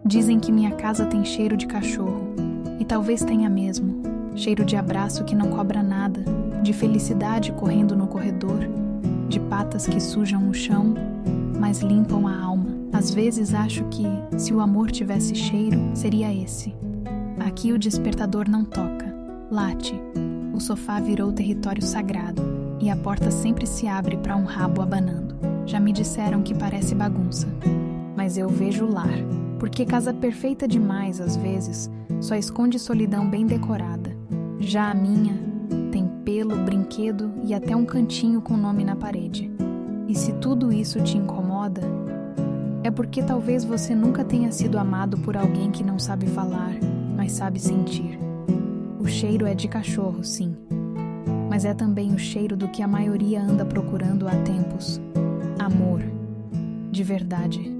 Dizem que minha casa tem cheiro de cachorro, e talvez tenha mesmo. Cheiro de abraço que não cobra nada, de felicidade correndo no corredor, de patas que sujam o chão, mas limpam a alma. Às vezes acho que, se o amor tivesse cheiro, seria esse. Aqui o despertador não toca, late. O sofá virou território sagrado, e a porta sempre se abre para um rabo abanando. Já me disseram que parece bagunça, mas eu vejo lar, porque casa perfeita demais, às vezes, só esconde solidão bem decorada. Já a minha tem pelo, brinquedo e até um cantinho com nome na parede. E se tudo isso te incomoda, é porque talvez você nunca tenha sido amado por alguém que não sabe falar, mas sabe sentir. O cheiro é de cachorro, sim, mas é também o cheiro do que a maioria anda procurando há tempos. Amor, de verdade.